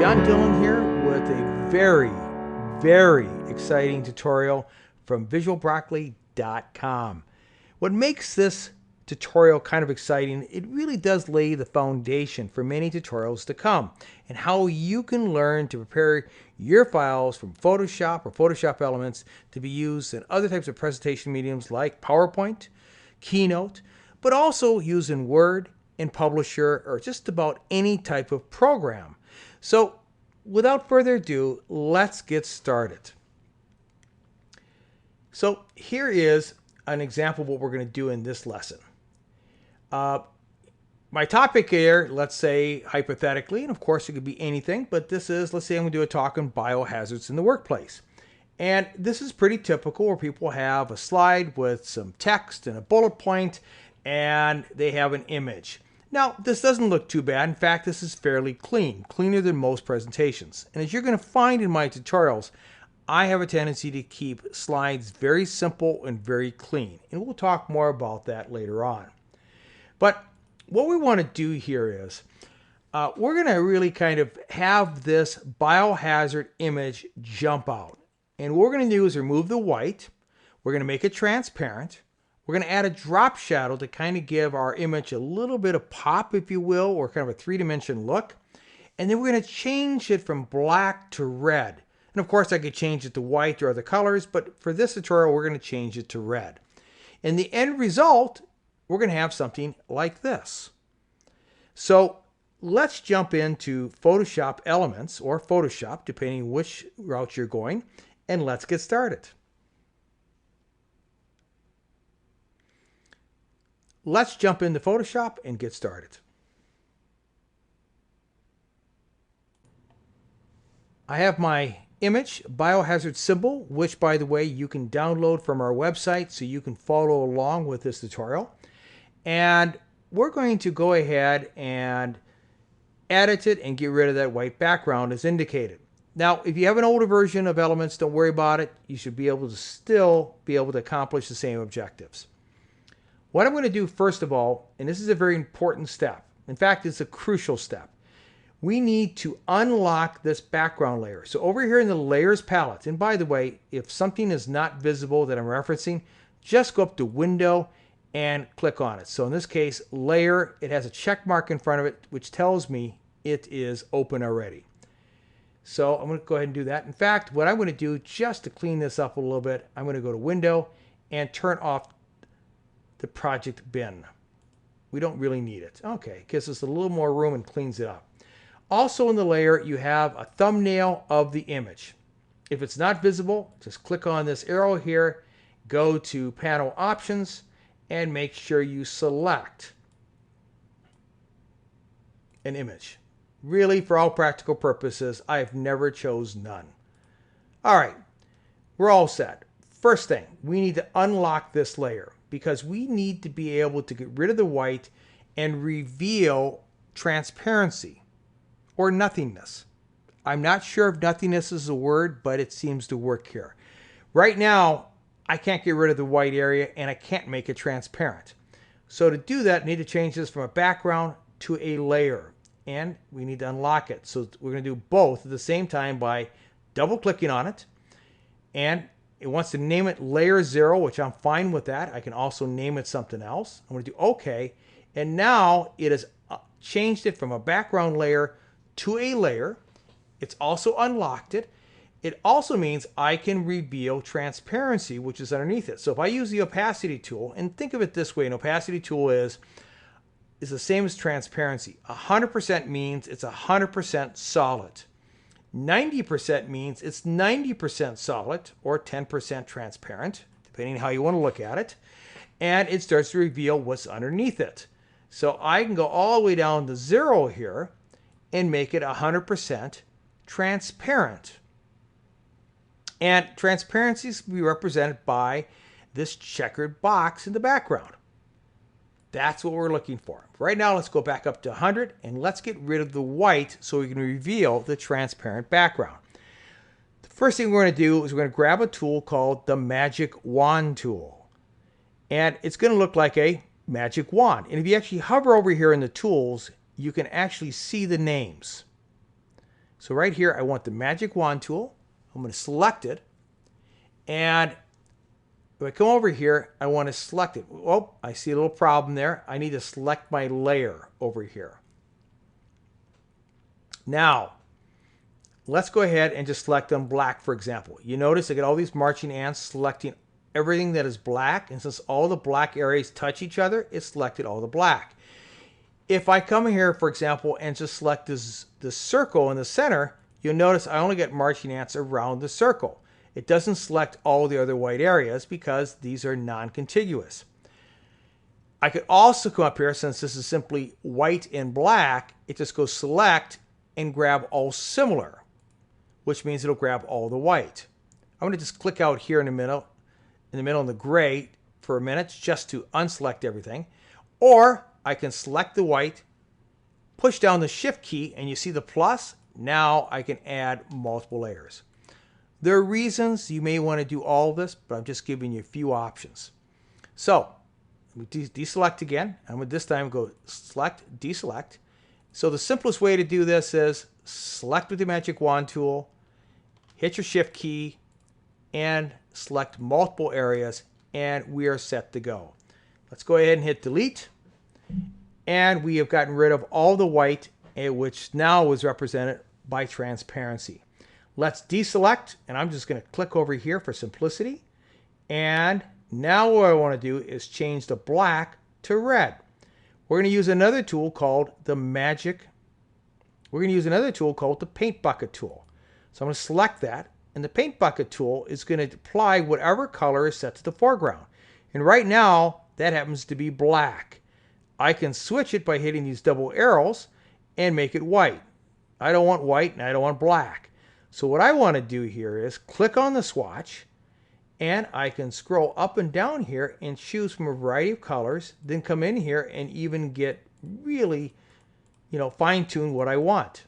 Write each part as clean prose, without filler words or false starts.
John Dillon here with a very exciting tutorial from visualbroccoli.com. What makes this tutorial kind of exciting, it really does lay the foundation for many tutorials to come and how you can learn to prepare your files from Photoshop or Photoshop elements to be used in other types of presentation mediums like PowerPoint, Keynote, but also used in Word and Publisher or just about any type of program. So without further ado, let's get started. So here is an example of what we're going to do in this lesson. My topic here, let's say hypothetically, and of course it could be anything, but this is, let's say I'm going to do a talk on biohazards in the workplace. And this is pretty typical where people have a slide with some text and a bullet point and they have an image. Now, this doesn't look too bad. In fact, this is fairly clean, cleaner than most presentations. And as you're going to find in my tutorials, I have a tendency to keep slides very simple and very clean. And we'll talk more about that later on. But what we want to do here is we're going to really kind of have this biohazard image jump out. And what we're going to do is remove the white. We're going to make it transparent. We're going to add a drop shadow to kind of give our image a little bit of pop, if you will, or kind of a three-dimension look. And then we're going to change it from black to red. And of course, I could change it to white or other colors, but for this tutorial, we're going to change it to red. And the end result, we're going to have something like this. So let's jump into Photoshop Elements or Photoshop, depending which route you're going, and let's get started. Let's jump into Photoshop and get started. I have my image biohazard symbol, which by the way, you can download from our website so you can follow along with this tutorial. And we're going to go ahead and edit it and get rid of that white background as indicated. Now, if you have an older version of Elements, don't worry about it. You should be able to still be able to accomplish the same objectives. What I'm going to do first of all, and this is a very important step. In fact, it's a crucial step. We need to unlock this background layer. So over here in the Layers palette, and by the way, if something is not visible that I'm referencing, just go up to Window and click on it. So in this case, Layer, it has a check mark in front of it, which tells me it is open already. So I'm going to go ahead and do that. In fact, what I'm going to do just to clean this up a little bit, I'm going to go to Window and turn off the project bin. We don't really need it. Okay, gives us a little more room and cleans it up. Also in the layer, you have a thumbnail of the image. If it's not visible, just click on this arrow here, go to Panel Options, and make sure you select an image. Really, for all practical purposes, I've never chose none. All right, we're all set. First thing, we need to unlock this layer because we need to be able to get rid of the white and reveal transparency or nothingness. I'm not sure if nothingness is a word, but it seems to work here. Right now, I can't get rid of the white area and I can't make it transparent. So to do that, I need to change this from a background to a layer and we need to unlock it. So we're going to do both at the same time by double clicking on it, and it wants to name it Layer 0, which I'm fine with that. I can also name it something else. I'm going to do OK. And now it has changed it from a background layer to a layer. It's also unlocked it. It also means I can reveal transparency, which is underneath it. So if I use the opacity tool, and think of it this way, an opacity tool is the same as transparency. 100% means it's 100% solid. 90% means it's 90% solid or 10% transparent, depending on how you want to look at it. And it starts to reveal what's underneath it. So I can go all the way down to 0 here and make it 100% transparent. And transparency is be represented by this checkered box in the background. That's what we're looking for. Right now, let's go back up to 100 and let's get rid of the white so we can reveal the transparent background. The first thing we're going to do is we're going to grab a tool called the Magic Wand tool. And it's going to look like a magic wand. And if you actually hover over here in the tools, you can actually see the names. So right here, I want the magic wand tool. I'm going to select it. And if I come over here, I want to select it. Oh, I see a little problem there. I need to select my layer over here. Now, let's go ahead and just select them black, for example. You notice I get all these marching ants selecting everything that is black. And since all the black areas touch each other, it selected all the black. If I come here, for example, and just select this circle in the center, you'll notice I only get marching ants around the circle. It doesn't select all the other white areas because these are non-contiguous. I could also come up here, since this is simply white and black, it just goes select and grab all similar, which means it'll grab all the white. I'm going to just click out here in the middle in the gray for a minute just to unselect everything. Or I can select the white, push down the shift key, and you see the plus. Now I can add multiple layers. There are reasons you may want to do all of this, but I'm just giving you a few options. So, deselect again. I'm going to this time go select, deselect. So the simplest way to do this is select with the magic wand tool, hit your shift key, and select multiple areas, and we are set to go. Let's go ahead and hit delete. And we have gotten rid of all the white, which now is represented by transparency. Let's deselect, and I'm just going to click over here for simplicity. And now what I want to do is change the black to red. We're going to use another tool called the paint bucket tool. So I'm going to select that, and the paint bucket tool is going to apply whatever color is set to the foreground. And right now, that happens to be black. I can switch it by hitting these double arrows and make it white. I don't want white and I don't want black. So what I want to do here is click on the swatch, and I can scroll up and down here and choose from a variety of colors, then come in here and even get really, fine-tune what I want.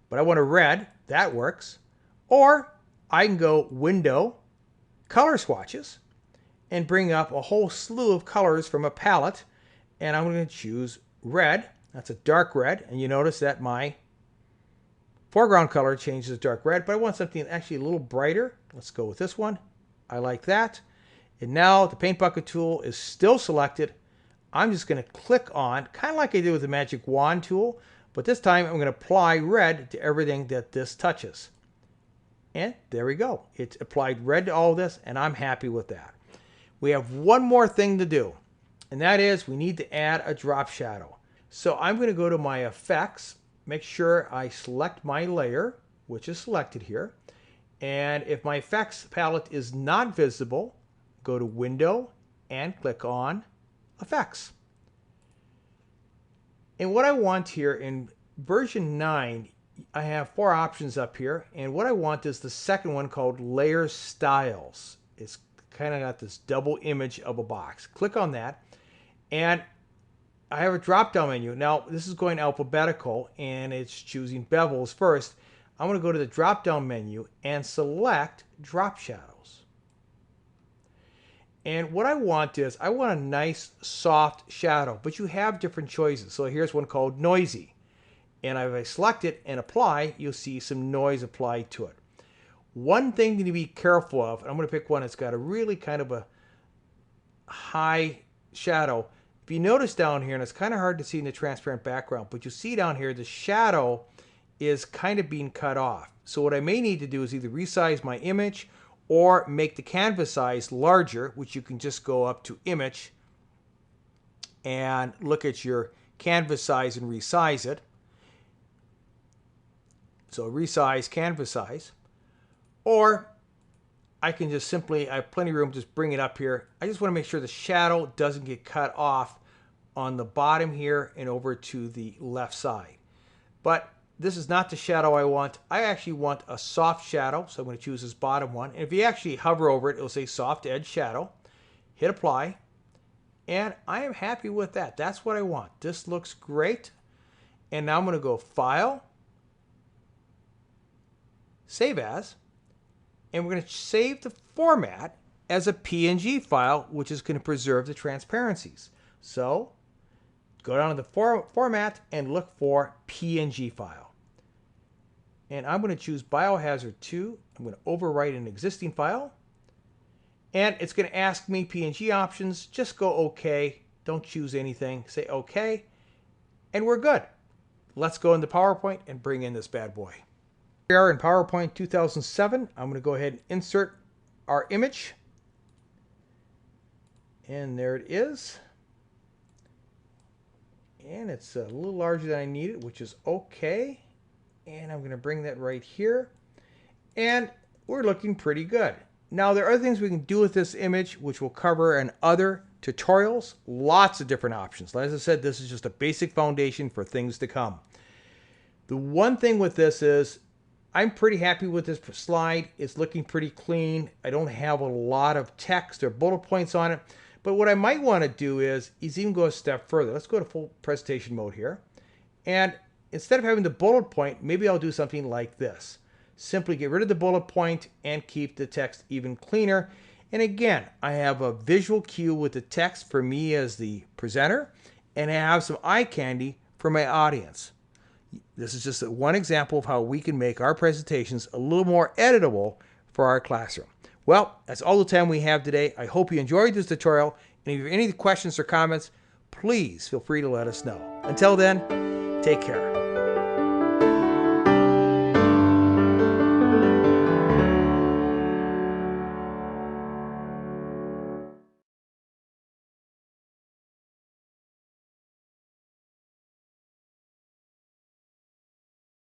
But I want a red, that works. Or I can go Window, Color Swatches, and bring up a whole slew of colors from a palette, and I'm going to choose red. That's a dark red, and you notice that my foreground color changes to dark red, but I want something actually a little brighter. Let's go with this one. I like that. And now the paint bucket tool is still selected. I'm just going to click on, kind of like I did with the magic wand tool, but this time I'm going to apply red to everything that this touches. And there we go. It's applied red to all of this, and I'm happy with that. We have one more thing to do, and that is we need to add a drop shadow. So I'm going to go to my effects, make sure I select my layer, which is selected here. And if my effects palette is not visible, go to Window and click on Effects. And what I want here in version 9, I have 4 options up here. And what I want is the second one called Layer Styles. It's kind of got this double image of a box. Click on that. And I have a drop-down menu. Now, this is going alphabetical, and it's choosing bevels first. I'm going to go to the drop-down menu and select Drop Shadows. And what I want is, I want a nice, soft shadow, but you have different choices. So here's one called Noisy. And if I select it and apply, you'll see some noise applied to it. One thing to be careful of, and I'm going to pick one that's got a really kind of a high shadow. If you notice down here, and it's kind of hard to see in the transparent background, but you see down here the shadow is kind of being cut off. So what I may need to do is either resize my image or make the canvas size larger, which you can just go up to Image and look at your canvas size and resize it. So resize canvas size. Or I can just simply, I have plenty of room, just bring it up here. I just want to make sure the shadow doesn't get cut off on the bottom here and over to the left side. But this is not the shadow I want. I actually want a soft shadow, so I'm going to choose this bottom one. And if you actually hover over it, it'll say Soft Edge Shadow. Hit Apply. And I am happy with that. That's what I want. This looks great. And now I'm going to go File, Save As. And we're going to save the format as a PNG file, which is going to preserve the transparencies. So go down to the format and look for PNG file. And I'm going to choose Biohazard 2. I'm going to overwrite an existing file. And it's going to ask me PNG options. Just go OK. Don't choose anything. Say OK. And we're good. Let's go into PowerPoint and bring in this bad boy. We are in PowerPoint 2007. I'm going to go ahead and insert our image. And there it is. And it's a little larger than I need it, which is okay. And I'm going to bring that right here. And we're looking pretty good. Now, there are other things we can do with this image, which we'll cover in other tutorials. Lots of different options. As I said, this is just a basic foundation for things to come. The one thing with this is I'm pretty happy with this slide. It's looking pretty clean. I don't have a lot of text or bullet points on it. But what I might want to do is even go a step further. Let's go to full presentation mode here. And instead of having the bullet point, maybe I'll do something like this. Simply get rid of the bullet point and keep the text even cleaner. And again, I have a visual cue with the text for me as the presenter, and I have some eye candy for my audience. This is just one example of how we can make our presentations a little more editable for our classroom. Well, that's all the time we have today. I hope you enjoyed this tutorial, and if you have any questions or comments, please feel free to let us know. Until then, take care.